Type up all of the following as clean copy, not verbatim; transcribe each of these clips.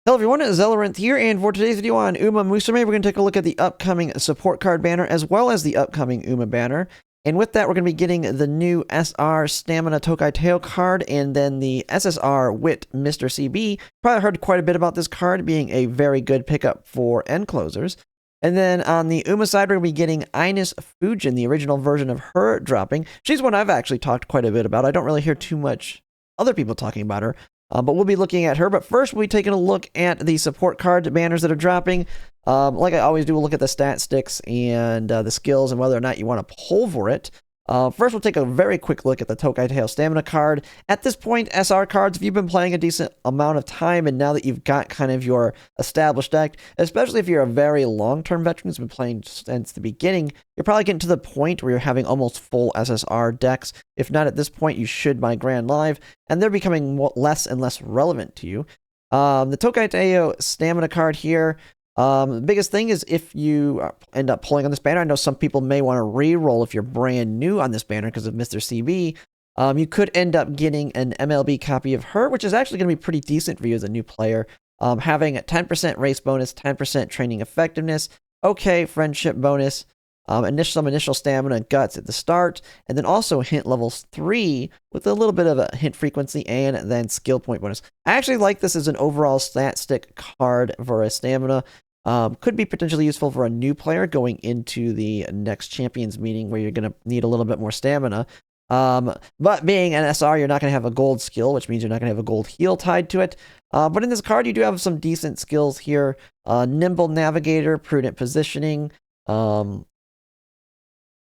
Hello everyone, it's Zelleranth here, and for today's video on Umamusume, we're going to take a look at the upcoming support card banner as well as the upcoming Uma banner. And with that, we're going to be getting the new SR Stamina Tokai Teio card and then the SSR Mr. CB. Probably heard quite a bit about this card being a very good pickup for end closers. And then on the Uma side, we're going to be getting Ines Fujin, the original version of her dropping. She's one I've actually talked quite a bit about. I don't really hear too much other people talking about her. But we'll be looking at her. But first, we'll be taking a look at the support card banners that are dropping. Like I always do, we'll look at the stat sticks and the skills and whether or not you want to pull for it. First, we'll take a very quick look at the Tokai Teio stamina card. At this point, SR cards, if you've been playing a decent amount of time and now that you've got kind of your established deck, especially if you're a very long-term veteran who's been playing since the beginning, you're probably getting to the point where you're having almost full SSR decks. If not at this point, you should migrate live, and they're becoming less and less relevant to you. The Tokai Teio stamina card here, the biggest thing is if you end up pulling on this banner, I know some people may want to re-roll if you're brand new on this banner because of Mr. CB. You could end up getting an MLB copy of her, which is actually going to be pretty decent for you as a new player. Having a 10% race bonus, 10% training effectiveness, okay, friendship bonus, some initial stamina and guts at the start, and then also hint levels 3 with a little bit of a hint frequency and then skill point bonus. I actually like this as an overall stat stick card for a stamina. Could be potentially useful for a new player going into the next champions meeting where you're going to need a little bit more stamina. But being an SR, you're not going to have a gold skill, which means you're not going to have a gold heal tied to it. But in this card, you do have some decent skills here. Nimble Navigator, Prudent Positioning,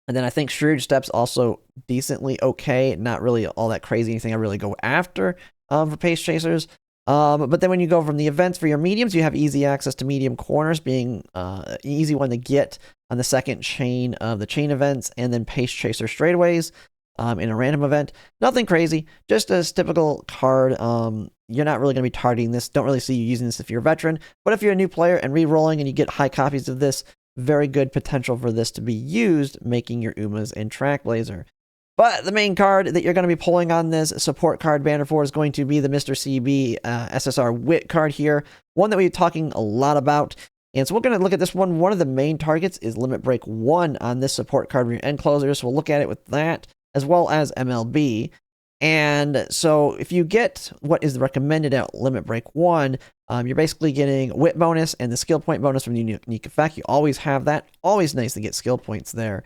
and then I think Shrewd Step's also decently okay. Not really all that crazy, anything I really go after for Pace Chasers. But then when you go from the events for your mediums, you have easy access to medium corners, being an easy one to get on the second chain of the chain events, and then Pace Chaser straightaways in a random event. Nothing crazy, just a typical card. You're not really going to be targeting this. Don't really see you using this if you're a veteran. But if you're a new player and re-rolling and you get high copies of this, very good potential for this to be used, making your Umas in Trackblazer. But the main card that you're going to be pulling on this support card banner for is going to be the Mr. CB SSR Wit card here, one that we're talking a lot about. And so we're going to look at this one. One of the main targets is Limit Break 1 on this support card for your end closer, so we'll look at it with that, as well as MLB. And so if you get what is recommended at Limit Break 1, you're basically getting Wit bonus and the skill point bonus from the unique effect. You always have that. Always nice to get skill points there.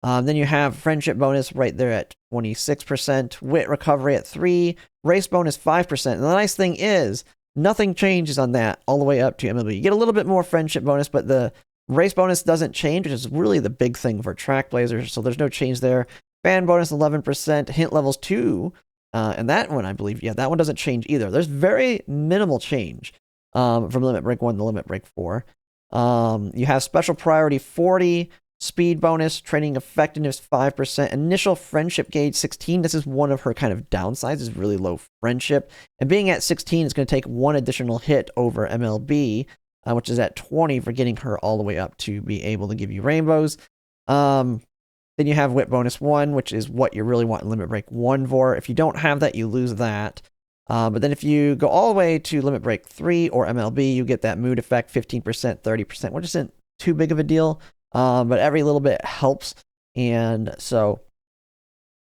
Then you have friendship bonus right there at 26%, wit recovery at 3, race bonus 5%. And the nice thing is, nothing changes on that all the way up to MLB. You get a little bit more friendship bonus, but the race bonus doesn't change, which is really the big thing for Trackblazer, so there's no change there. Fan bonus 11%, hint levels 2, and that one, I believe, yeah, that one doesn't change either. There's very minimal change from Limit Break 1 to Limit Break 4. You have special priority 40, speed bonus, training effectiveness 5%, initial friendship gauge 16. This is one of her kind of downsides, is really low friendship. And being at 16 is going to take one additional hit over MLB, which is at 20 for getting her all the way up to be able to give you rainbows. Then you have wit bonus 1, which is what you really want in Limit Break 1 for. If you don't have that, you lose that. But then if you go all the way to Limit Break 3 or MLB, you get that mood effect 15%, 30%, which isn't too big of a deal. But every little bit helps. And so,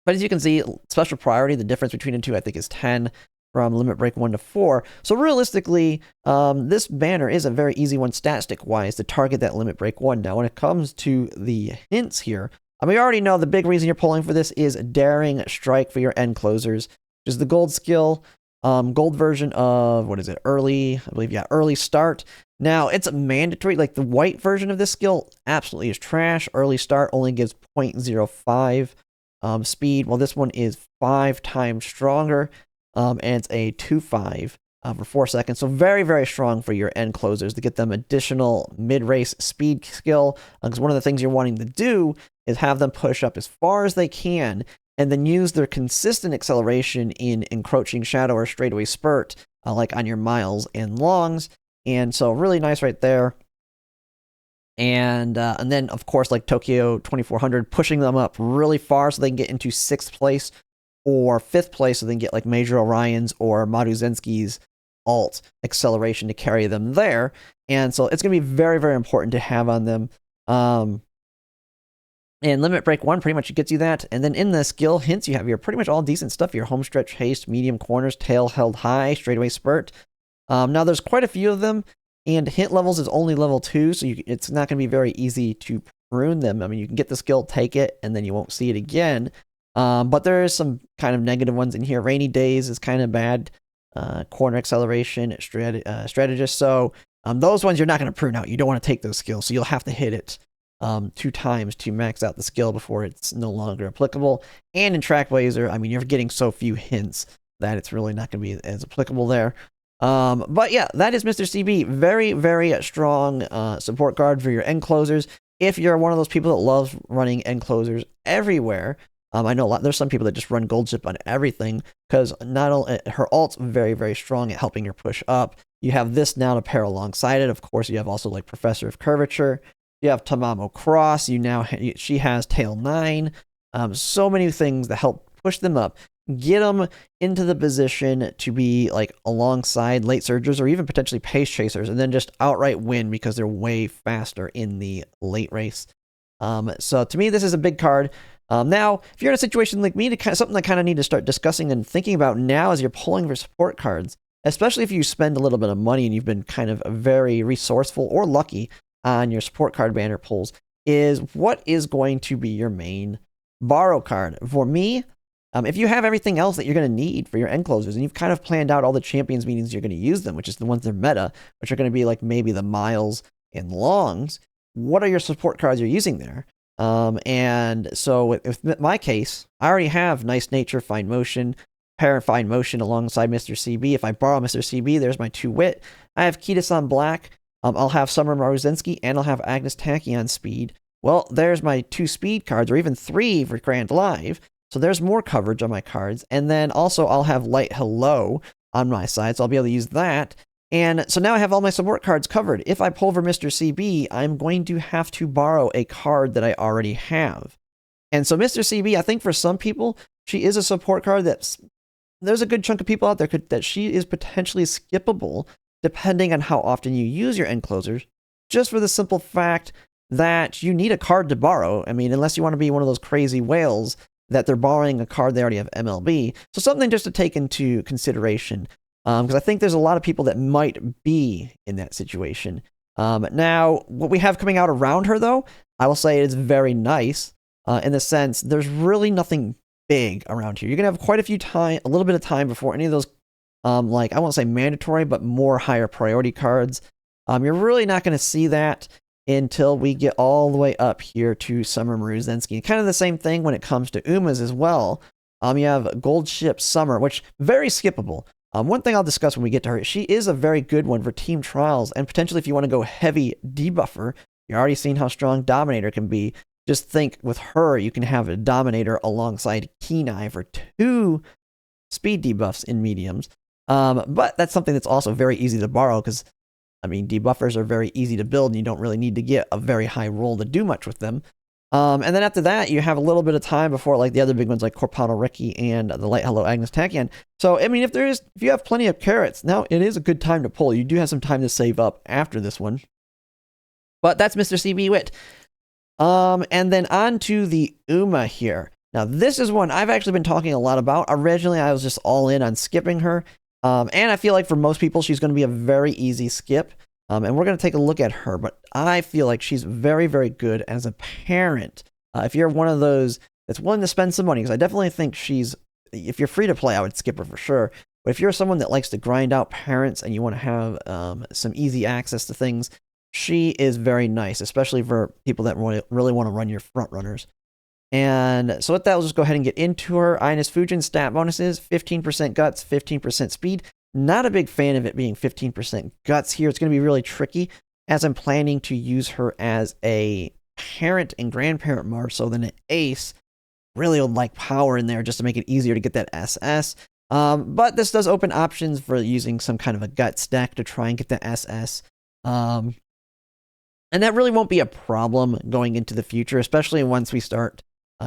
but as you can see, special priority, the difference between the two, I think, is 10 from Limit Break 1 to 4. So realistically, this banner is a very easy one stat stick wise to target that Limit Break 1. Now, when it comes to the hints here, we already know the big reason you're pulling for this is Daring Strike for your end closers, which is the gold skill, gold version of, what is it, early, I believe, yeah, early start. Now, it's mandatory, like the white version of this skill absolutely is trash. Early start only gives 0.05 speed, while this one is 5 times stronger, and it's a 2.5 for 4 seconds. So very, very strong for your end closers to get them additional mid-race speed skill, because one of the things you're wanting to do is have them push up as far as they can, and then use their consistent acceleration in encroaching shadow or straightaway spurt, like on your miles and longs. And so really nice right there. And then, of course, like Tokyo 2400, pushing them up really far so they can get into 6th place or 5th place so they can get like Major Orion's or Maruzenski's alt acceleration to carry them there. And so it's going to be very, very important to have on them. And Limit Break 1 pretty much gets you that. And then in the skill hints, you have your pretty much all decent stuff. Your home stretch haste, medium corners, tail held high, straightaway spurt. Now there's quite a few of them, and hint levels is only level 2, so it's not going to be very easy to prune them. I mean, you can get the skill, take it, and then you won't see it again. But there is some kind of negative ones in here. Rainy Days is kind of bad. Corner acceleration, strategist. So those ones you're not going to prune out. You don't want to take those skills, so you'll have to hit it 2 times to max out the skill before it's no longer applicable. And in Track Blazer, I mean, you're getting so few hints that it's really not going to be as applicable there. But yeah, that is Mr. CB. Very, very strong support card for your end closers. If you're one of those people that loves running end closers everywhere, I know there's some people that just run Gold Ship on everything, because not only her alt's very, very strong at helping her push up. You have this now to pair alongside it. Of course, you have also like Professor of Curvature. You have Tamamo Cross. She has Tail 9. So many things that help push them up, get them into the position to be like alongside late surgers or even potentially pace chasers, and then just outright win because they're way faster in the late race. So to me, this is a big card. Now, if you're in a situation like me, something I kind of need to start discussing and thinking about now as you're pulling for support cards, especially if you spend a little bit of money and you've been kind of very resourceful or lucky on your support card banner pulls, is what is going to be your main borrow card. For me, if you have everything else that you're going to need for your end closers, and you've kind of planned out all the champions meetings you're going to use them, which is the ones that are meta, which are going to be like maybe the miles and longs, what are your support cards you're using there? And so with my case, I already have Nice Nature, Fine Motion, pair Fine Motion alongside Mr. CB. If I borrow Mr. CB, there's my 2 wit. I have Kitas Black. I'll have Summer Maruzensky, and I'll have Agnes Tachyon speed. Well, there's my 2 speed cards, or even 3 for Grand Live. So there's more coverage on my cards. And then also I'll have Light Hello on my side, so I'll be able to use that. And so now I have all my support cards covered. If I pull for Mr. CB, I'm going to have to borrow a card that I already have. And so Mr. CB, I think for some people, she is a support card there's a good chunk of people out there that she is potentially skippable depending on how often you use your end closers, just for the simple fact that you need a card to borrow. I mean, unless you want to be one of those crazy whales that they're borrowing a card they already have MLB. So something just to take into consideration, because I think there's a lot of people that might be in that situation. Now, what we have coming out around her, though, I will say it's very nice in the sense there's really nothing big around here. You're going to have quite a little bit of time before any of those, I won't say mandatory, but more higher priority cards. You're really not going to see that until we get all the way up here to Summer Maruzensky. Kind of the same thing when it comes to Umas as well. You have Gold Ship Summer, which very skippable. One thing I'll discuss when we get to her, she is a very good one for team trials, and potentially if you want to go heavy debuffer, you're already seeing how strong Dominator can be. Just think with her, you can have a Dominator alongside Kenai for 2 speed debuffs in mediums. But that's something that's also very easy to borrow because, I mean, debuffers are very easy to build and you don't really need to get a very high roll to do much with them. And then after that, you have a little bit of time before like the other big ones like Corpano Ricky and the Light Hello Agnes Tachyon. So, I mean, if you have plenty of carrots, now it is a good time to pull. You do have some time to save up after this one. But that's Mr. CB Wit. And then on to the Uma here. Now, this is one I've actually been talking a lot about. Originally, I was just all in on skipping her. And I feel like for most people, she's going to be a very easy skip. And we're going to take a look at her. But I feel like she's very, very good as a parent. If you're one of those that's willing to spend some money, because I definitely think if you're free to play, I would skip her for sure. But if you're someone that likes to grind out parents and you want to have some easy access to things, she is very nice, especially for people that really want to run your front runners. And so with that, we'll just go ahead and get into her. Ines Fujin stat bonuses, 15% guts, 15% speed. Not a big fan of it being 15% guts here. It's going to be really tricky as I'm planning to use her as a parent and grandparent more so than an ace. Really would like power in there just to make it easier to get that SS. But this does open options for using some kind of a gut stack to try and get the SS. And that really won't be a problem going into the future, especially once we start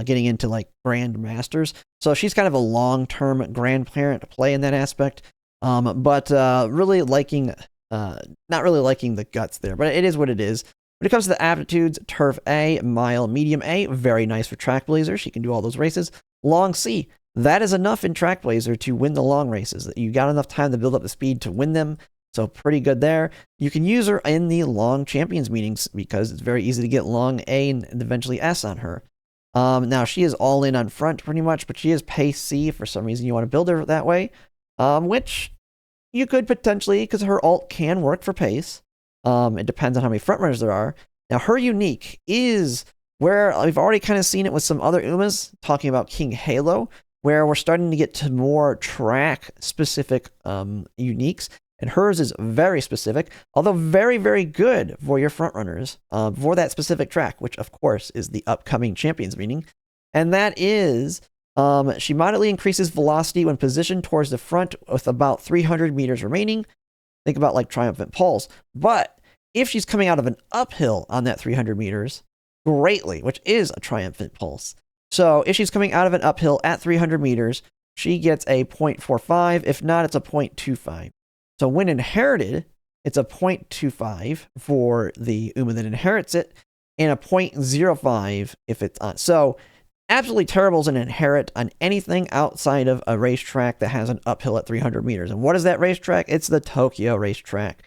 getting into like Grand Masters. So she's kind of a long-term grandparent play in that aspect. But really liking, not really liking the guts there, but it is what it is. When it comes to the aptitudes, Turf A, Mile, Medium A, very nice for Track Blazer. She can do all those races. Long C, that is enough in Track Blazer to win the long races. You got enough time to build up the speed to win them, so pretty good there. You can use her in the long champions meetings because it's very easy to get long A and eventually S on her. Now, she is all in on front pretty much, but she is pace C if for some reason you want to build her that way, which you could potentially, because her ult can work for pace. It depends on how many frontrunners there are. Now, her unique is where we've already kind of seen it with some other Umas, talking about King Halo, where we're starting to get to more track-specific uniques, and hers is very specific, although very, very good for your frontrunners for that specific track, which, of course, is the upcoming Champions meeting. And that is, she moderately increases velocity when positioned towards the front with about 300 meters remaining. Think about like Triumphant Pulse. But if she's coming out of an uphill on that 300 meters, greatly, which is a Triumphant Pulse. So if she's coming out of an uphill at 300 meters, she gets a 0.45. If not, it's a 0.25. So when inherited, it's a 0.25 for the Uma that inherits it, and a 0.05 if it's on. So absolutely terrible as an inherit on anything outside of a racetrack that has an uphill at 300 meters. And what is that racetrack? It's the Tokyo racetrack.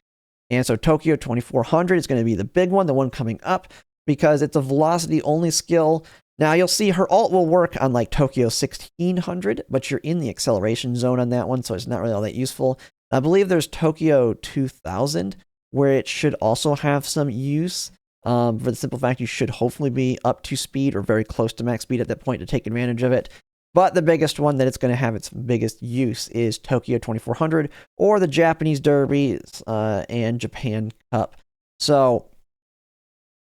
And so Tokyo 2400 is going to be the big one, the one coming up, because it's a velocity only skill. Now you'll see her ult will work on like Tokyo 1600, but you're in the acceleration zone on that one, so it's not really all that useful. I believe there's Tokyo 2000, where it should also have some use. For the simple fact you should hopefully be up to speed or very close to max speed at that point to take advantage of it. But the biggest one that it's going to have its biggest use is Tokyo 2400 or the Japanese Derbies and Japan Cup. So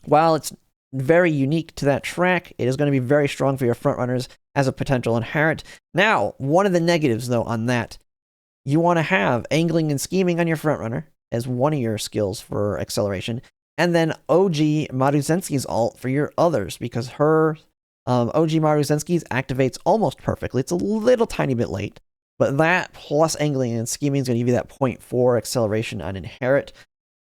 while it's very unique to that track, it is going to be very strong for your frontrunners as a potential inherit. Now, one of the negatives, though, on that, you want to have angling and scheming on your frontrunner as one of your skills for acceleration. And then OG Maruzensky's ult for your others, because her OG Maruzensky's activates almost perfectly. It's a little tiny bit late, but that plus angling and scheming is going to give you that 0.4 acceleration on inherit.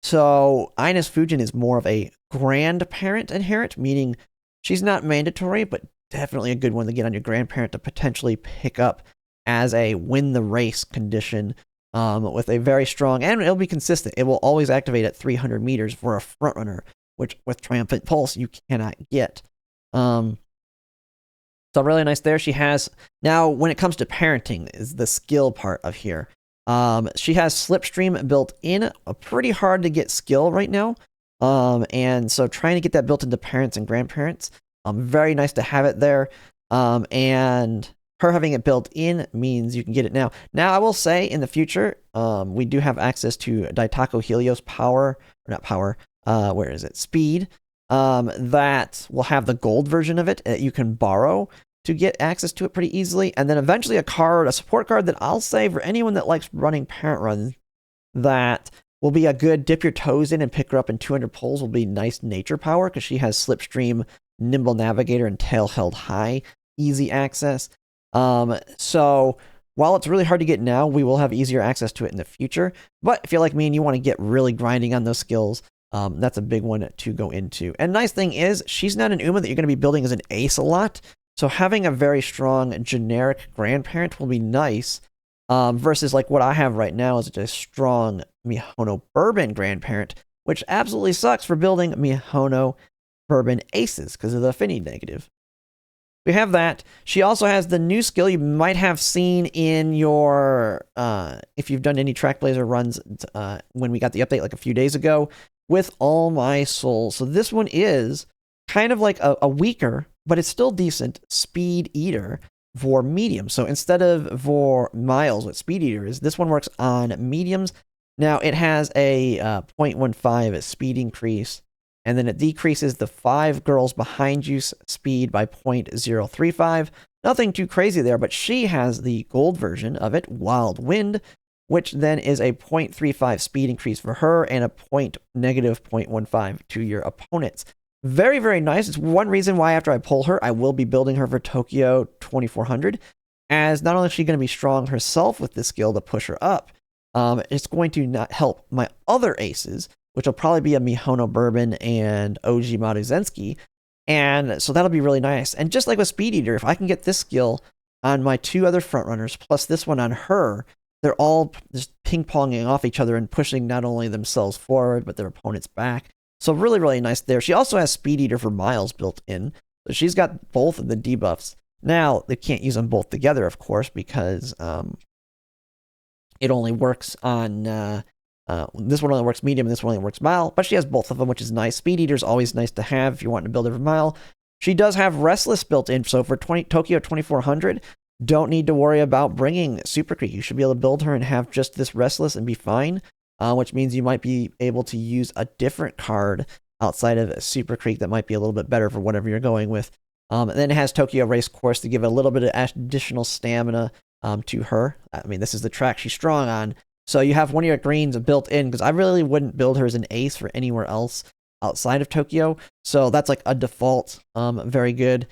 So Ines Fujin is more of a grandparent inherit, meaning she's not mandatory, but definitely a good one to get on your grandparent to potentially pick up as a win the race condition. With a very strong, and it'll be consistent. It will always activate at 300 meters for a frontrunner, which with Triumphant Pulse you cannot get. So really nice there. She has, now when it comes to parenting is the skill part of here. She has Slipstream built in, a pretty hard to get skill right now. And so trying to get that built into parents and grandparents, very nice to have it there. And her having it built in means you can get it now. Now, I will say in the future, we do have access to Daitako Helios power, or not power, where is it? Speed, that will have the gold version of it that you can borrow to get access to it pretty easily. And then eventually a support card that I'll say for anyone that likes running parent runs, that will be a good dip your toes in and pick her up in 200 pulls will be nice nature power, because she has Slipstream, Nimble Navigator, and Tail Held High, easy access. So while it's really hard to get now, we will have easier access to it in the future. But if you're like me and you want to get really grinding on those skills, that's a big one to go into. And nice thing is, she's not an Uma that you're going to be building as an ace a lot. So having a very strong generic grandparent will be nice, versus like what I have right now is a strong Mihono Bourbon grandparent, which absolutely sucks for building Mihono Bourbon aces because of the affinity negative. We have that. She also has the new skill you might have seen in your, if you've done any Track Blazer runs when we got the update like a few days ago, with All My Soul. So this one is kind of like a weaker, but it's still decent, Speed Eater for mediums. So instead of for miles, what Speed Eater is, this one works on mediums. Now it has a 0.15 speed increase, and then it decreases the 5 girls behind you's speed by 0.035. Nothing too crazy there, but she has the gold version of it, Wild Wind, which then is a 0.35 speed increase for her and a negative 0.15 to your opponents. Very, very nice. It's one reason why after I pull her, I will be building her for Tokyo 2400, as not only is she going to be strong herself with this skill to push her up, it's going to not help my other aces, which will probably be a Mihono Bourbon and OG Maruzensky. And so that'll be really nice. And just like with Speed Eater, if I can get this skill on my two other frontrunners, plus this one on her, they're all just ping-ponging off each other and pushing not only themselves forward, but their opponents back. So really, really nice there. She also has Speed Eater for Miles built in. So she's got both of the debuffs. Now, they can't use them both together, of course, because it only works on... this one only works medium and this one only works mile, but she has both of them, which is nice. Speed Eater is always nice to have if you want to build it for mile. She does have Restless built in, so for Tokyo 2400, don't need to worry about bringing Super Creek. You should be able to build her and have just this Restless and be fine, which means you might be able to use a different card outside of Super Creek that might be a little bit better for whatever you're going with. And then it has Tokyo Race Course to give a little bit of additional stamina to her. I mean, this is the track she's strong on. So you have one of your greens built in, because I really wouldn't build her as an ace for anywhere else outside of Tokyo. So that's like a default, very good.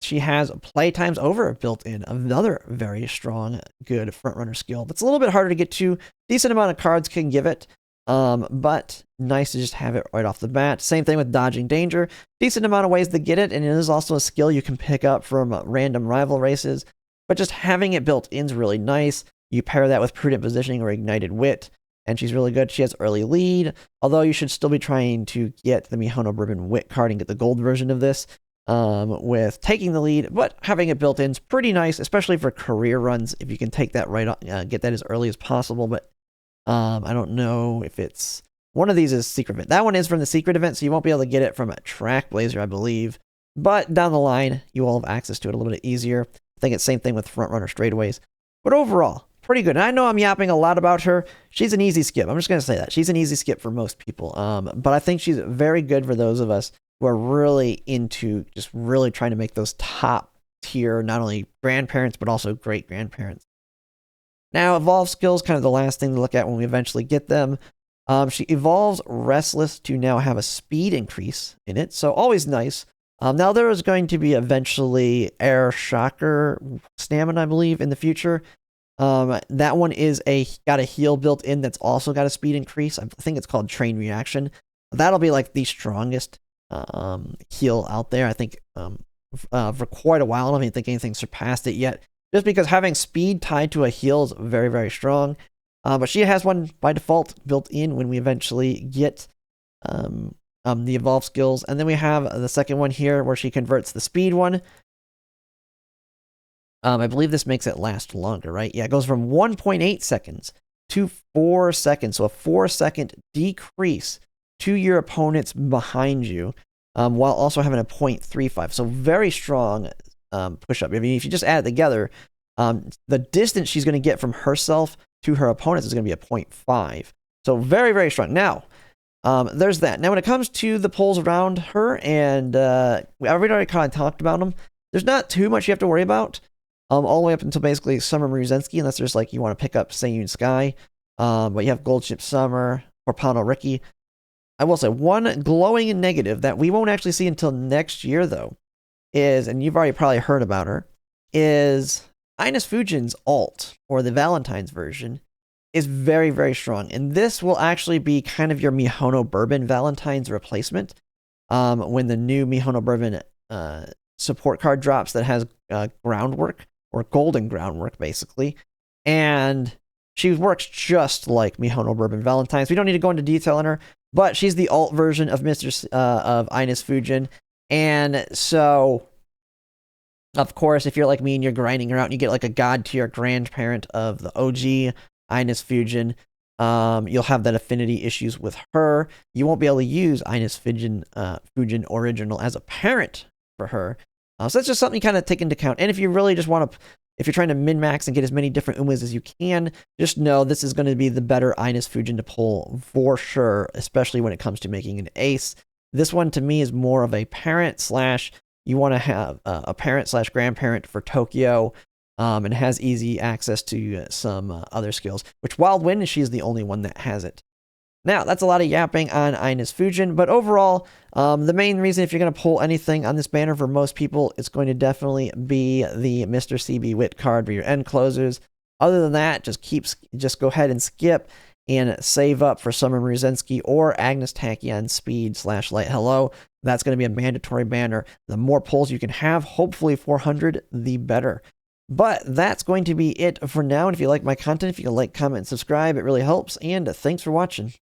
She has Playtime's Over built in, another very strong, good frontrunner skill. That's a little bit harder to get to. Decent amount of cards can give it, but nice to just have it right off the bat. Same thing with Dodging Danger. Decent amount of ways to get it, and it is also a skill you can pick up from random rival races. But just having it built in is really nice. You pair that with Prudent Positioning or Ignited Wit, and she's really good. She has Early Lead, although you should still be trying to get the Mihono Bourbon Wit card and get the gold version of this with taking the lead, but having it built in is pretty nice, especially for career runs, if you can take that right on, get that as early as possible. But I don't know if it's... One of these is Secret Event. That one is from the Secret Event, so you won't be able to get it from a Track Blazer, I believe. But down the line, you will have access to it a little bit easier. I think it's the same thing with Frontrunner Straightaways. But overall, pretty good. And I know I'm yapping a lot about her. She's an easy skip. I'm just going to say that. She's an easy skip for most people. But I think she's very good for those of us who are really into just really trying to make those top tier, not only grandparents, but also great grandparents. Now, evolve skills, kind of the last thing to look at when we eventually get them. She evolves Restless to now have a speed increase in it. So always nice. Now there is going to be eventually Air Shocker Stamina, I believe, in the future. That one is got a heal built in that's also got a speed increase. I think it's called Train Reaction. That'll be like the strongest heal out there. I think for quite a while. I don't even think anything surpassed it yet. Just because having speed tied to a heal is very, very strong. But she has one by default built in when we eventually get the evolve skills. And then we have the second one here where she converts the speed one. I believe this makes it last longer, right? Yeah, it goes from 1.8 seconds to 4 seconds. So a 4-second decrease to your opponents behind you, while also having a 0.35. So very strong push-up. I mean, if you just add it together, the distance she's going to get from herself to her opponents is going to be a 0.5. So very, very strong. Now, there's that. Now, when it comes to the pulls around her, and we already kind of talked about them, there's not too much you have to worry about. All the way up until basically Summer Maruzensky, unless there's like you want to pick up Seiyun Sky. But you have Gold Ship Summer, Porpano Ricky. I will say one glowing negative that we won't actually see until next year, though, is, and you've already probably heard about her, is Ines Fujin's alt, or the Valentine's version, is very, very strong. And this will actually be kind of your Mihono Bourbon Valentine's replacement. When the new Mihono Bourbon support card drops that has groundwork, or golden groundwork, basically. And she works just like Mihono Bourbon Valentine's. We don't need to go into detail on her, but she's the alt version of of Ines Fujin. And so, of course, if you're like me and you're grinding her out and you get like a god tier grandparent of the OG Ines Fujin, you'll have that affinity issues with her. You won't be able to use Ines Fujin original as a parent for her. So that's just something you kind of take into account. And if you really just want to, if you're trying to min-max and get as many different Umas as you can, just know this is going to be the better Ines Fujin to pull for sure, especially when it comes to making an ace. This one to me is more of a parent slash, you want to have a parent slash grandparent for Tokyo, and has easy access to some other skills, which Wild Wind, she's the only one that has it. Now, that's a lot of yapping on Ines Fujin, but overall, the main reason if you're going to pull anything on this banner for most people, it's going to definitely be the Mr. CB Wit card for your end closers. Other than that, just go ahead and skip and save up for Summer Mruzensky or Agnes Tachyon speed / light hello. That's going to be a mandatory banner. The more pulls you can have, hopefully 400, the better. But that's going to be it for now. And if you like my content, if you can like, comment, and subscribe, it really helps. And thanks for watching.